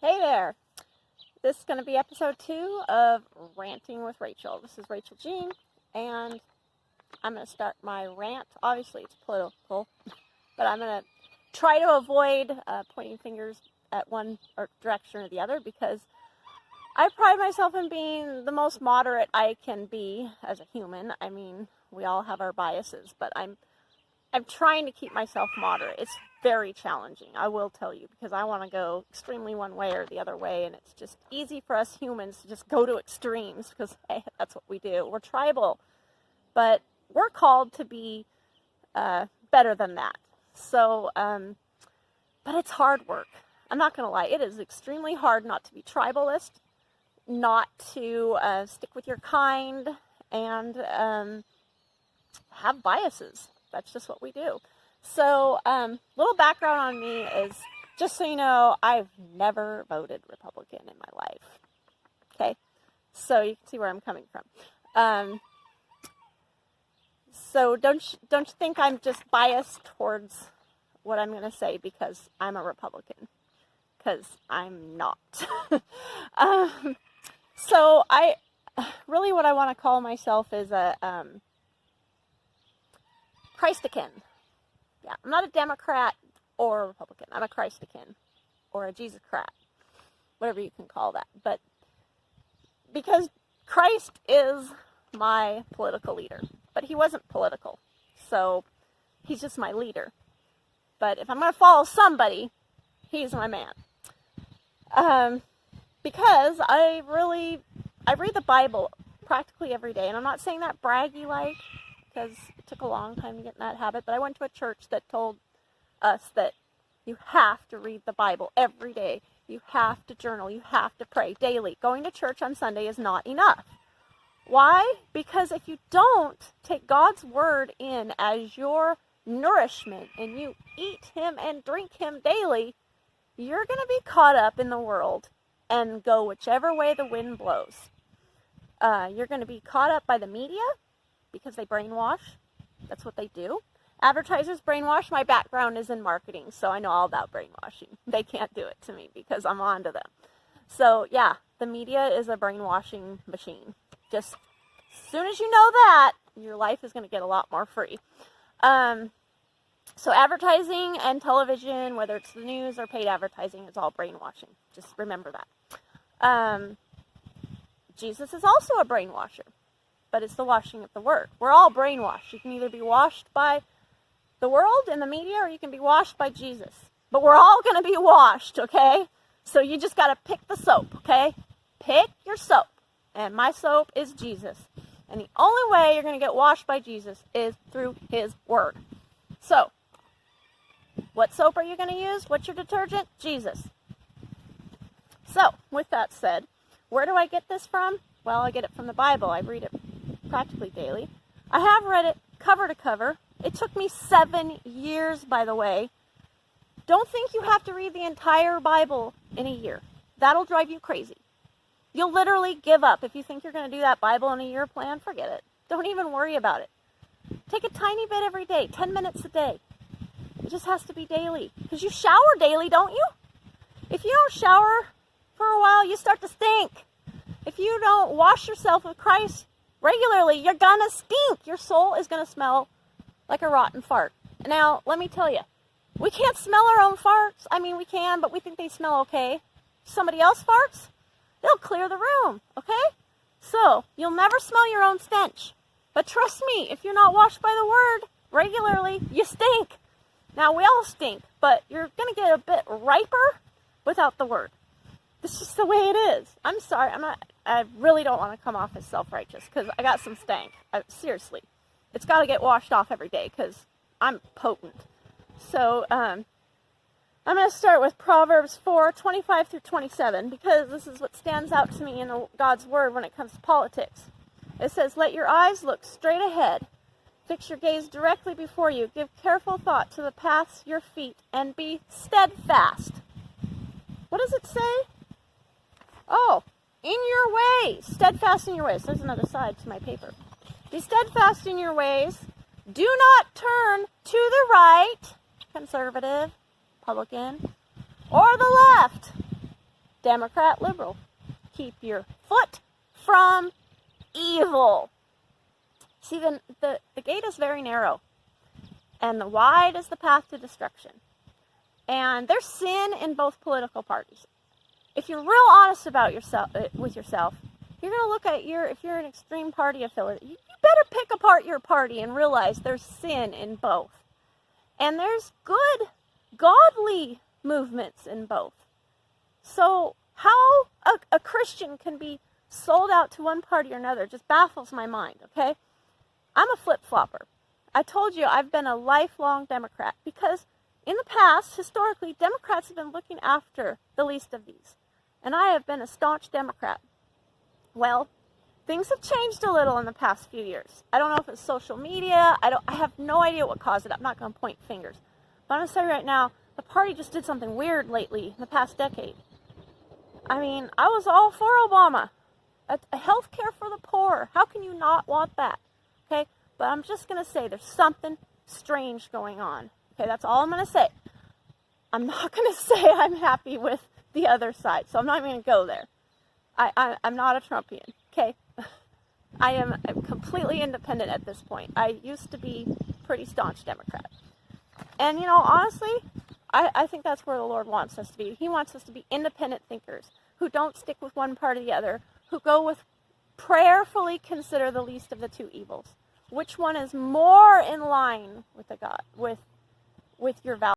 Hey there! This is going to be episode 2 of Ranting with Rachel. This is Rachel Jean, and I'm going to start my rant. Obviously, it's political, but I'm going to try to avoid pointing fingers at one direction or the other because I pride myself in being the most moderate I can be as a human. I mean, we all have our biases, but I'm trying to keep myself moderate. It's very challenging, I will tell you, because I want to go extremely one way or the other way, and it's just easy for us humans to just go to extremes because, hey, that's what we do. We're tribal, but we're called to be better than that. So, but it's hard work. I'm not going to lie. It is extremely hard not to be tribalist, not to stick with your kind, and have biases. That's just what we do. So, little background on me is, just so you know, I've never voted Republican in my life. Okay? So you can see where I'm coming from. So don't you think I'm just biased towards what I'm going to say because I'm a Republican? Because I'm not. So really what I want to call myself is a Christican. Yeah, I'm not a Democrat or a Republican. I'm a Christican or a Jesus-crat, whatever you can call that. But because Christ is my political leader, but he wasn't political, so he's just my leader. But if I'm going to follow somebody, he's my man. Because I read the Bible practically every day, and I'm not saying that braggy-like, because it took a long time to get in that habit, but I went to a church that told us that you have to read the Bible every day. You have to journal. You have to pray daily. Going to church on Sunday is not enough. Why? Because if you don't take God's word in as your nourishment and you eat him and drink him daily, you're going to be caught up in the world and go whichever way the wind blows. You're going to be caught up by the media, because they brainwash. That's what they do. Advertisers brainwash. My background is in marketing, so I know all about brainwashing. They can't do it to me because I'm on to them. So, yeah, the media is a brainwashing machine. Just as soon as you know that, your life is going to get a lot more free. So advertising and television, whether it's the news or paid advertising, is all brainwashing. Just remember that. Jesus is also a brainwasher. But it's the washing of the word. We're all brainwashed. You can either be washed by the world and the media, or you can be washed by Jesus. But we're all going to be washed, okay? So you just got to pick the soap, okay? Pick your soap. And my soap is Jesus. And the only way you're going to get washed by Jesus is through his word. So, what soap are you going to use? What's your detergent? Jesus. So, with that said, where do I get this from? Well, I get it from the Bible. I read it practically daily. I have read it cover to cover. It took me 7 years, by the way. Don't think you have to read the entire Bible in a year. That'll drive you crazy. You'll literally give up. If you think you're going to do that Bible in a year plan, forget it. Don't even worry about it. Take a tiny bit every day, 10 minutes a day. It just has to be daily. Because you shower daily, don't you? If you don't shower for a while, you start to stink. If you don't wash yourself with Christ regularly, you're gonna stink. Your soul is gonna smell like a rotten fart. Now, let me tell you, we can't smell our own farts. I mean, we can, but we think they smell okay. Somebody else farts, they'll clear the room, okay? So, you'll never smell your own stench. But trust me, if you're not washed by the word regularly, you stink. Now, we all stink, but you're gonna get a bit riper without the word. It's just the way it is. I'm sorry, I really don't want to come off as self-righteous because I got some stank. Seriously. It's got to get washed off every day because I'm potent. So, I'm going to start with Proverbs 4:25 through 27 because this is what stands out to me in God's word when it comes to politics. It says, "Let your eyes look straight ahead. Fix your gaze directly before you. Give careful thought to the paths your feet and be steadfast." What does it say? Oh, in your ways. Steadfast in your ways. There's another side to my paper. Be steadfast in your ways. Do not turn to the right, conservative, Republican, or the left. Democrat, liberal. Keep your foot from evil. See, the gate is very narrow, and the wide is the path to destruction. And there's sin in both political parties. If you're real honest about yourself with yourself, you're going to look at if you're an extreme party affiliate, you better pick apart your party and realize there's sin in both. And there's good, godly movements in both. So how a Christian can be sold out to one party or another just baffles my mind, okay? I'm a flip-flopper. I told you I've been a lifelong Democrat because in the past, historically, Democrats have been looking after the least of these. And I have been a staunch Democrat. Well, things have changed a little in the past few years. I don't know if it's social media. I have no idea what caused it. I'm not going to point fingers. But I'm going to say right now, the party just did something weird lately in the past decade. I mean, I was all for Obama. A health care for the poor. How can you not want that? Okay? But I'm just going to say there's something strange going on. Okay, that's all I'm going to say. I'm not going to say I'm happy with the other side. So I'm not even going to go there. I'm not a Trumpian. Okay? I'm completely independent at this point. I used to be pretty staunch Democrat. And, you know, honestly, I think that's where the Lord wants us to be. He wants us to be independent thinkers who don't stick with one part or the other, who go with prayerfully consider the least of the two evils. Which one is more in line with with your values?